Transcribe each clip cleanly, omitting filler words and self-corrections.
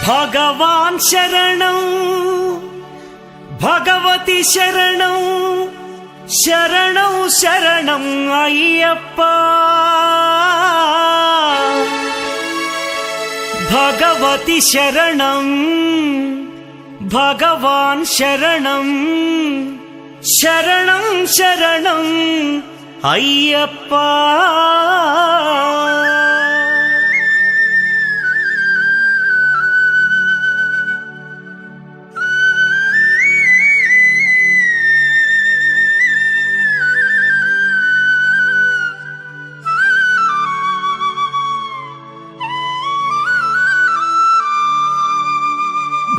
భగవాన్ శరణం భగవతి శరణం శరణం శరణం అయ్యప్ప భగవతి శరణం భగవాన్ శరణం శరణం శరణం అయ్యప్ప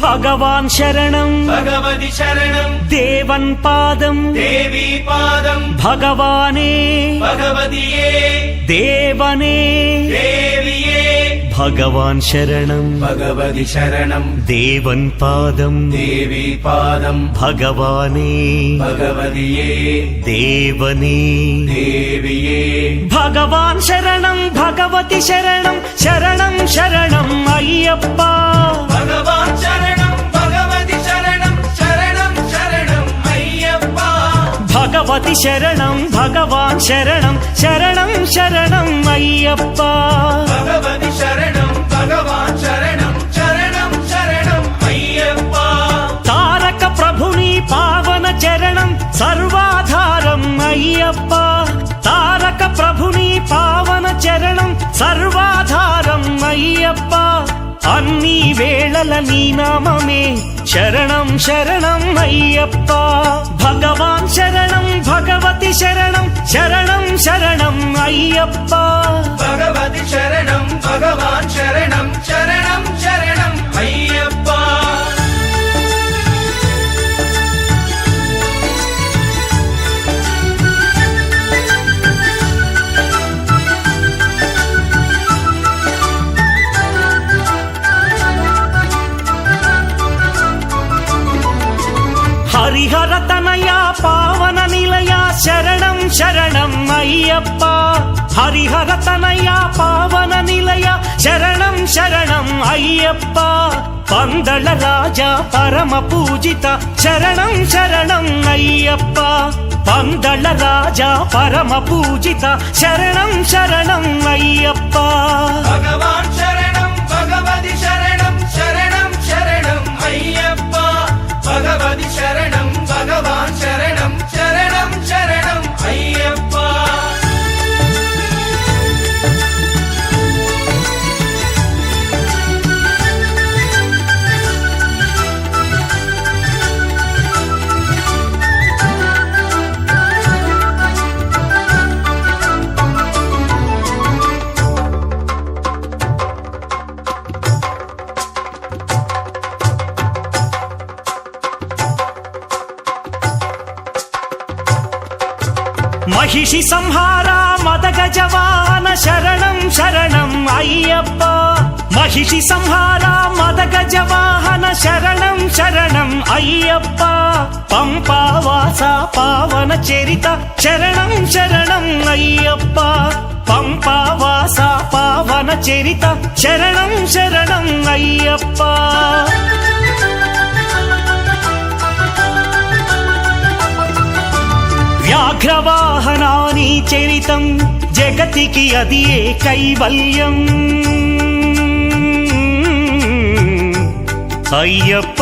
భగవాన్ శరణం భగవతి శరణం దేవన్ పాదం దేవీ పాదం భగవానే భగవతియే దేవనే దేవియే భగవాన్ శరణం భగవతి శరణం దేవన్ పాదం దేవీ పాదం భగవానే భగవతియే దేవనే దేవియే భగవాన్ శరణం భగవతి శరణం శరణం శరణం అయ్యప్ప భగవాన్ శరణం భగవతి శరణం శరణం శరణం అయ్యప్ప భగవతి శరణం భగవాన్ శరణం శరణం శరణం అయ్యప్ప భగవతి శరణం భగవాన్ శరణం శరణం శరణం అయ్యప్ప తారక ప్రభుని పావన చరణం సర్వాధారం అయ్యప్ప తారక ప్రభుని పావన చరణం సర్వాధారం అయ్యప్ప అన్ని వేళల నీ నామమే శరణం శరణం అయ్యప్ప భగవాన్ శరణం భగవతి శరణం శరణం శరణం అయ్యప్ప భగవతి శరణం భగవాన్ శరణం శరణం శరణం అయ్యప్ప హరిహర తనయ పావన నిలయ శరణం శరణం అయ్యప్ప హరిహర తనయ పావన నిలయ శరణం శరణం అయ్యప్ప పందళ రాజా పరమ పూజిత శరణం శరణం అయ్యప్ప పందళ రాజా పరమ పూజిత శరణం శరణం అయ్యప్ప భగవాన్ శరణం భగవతి శరణం శరణం శరణం అయ్యప్ప భగవతి శరణం భగవాన్ శరణం శరణం శరణం అయ్యప్ప మహిషి సంహార మదగజ వాహన శరణం శరణం అయ్యప్ప మహిషి సంహార మదగజ వాహన శరణం శరణం అయ్యప్ప పంపావాస పావన చరిత శరణం శరణం అయ్యప్ప పంపావాస పావన చరిత శరణం శరణం అయ్యప్ప వ్యాఘ్రవాహనాని చరితం జగతికి అది ఏ కైవల్యం అయ్యప్ప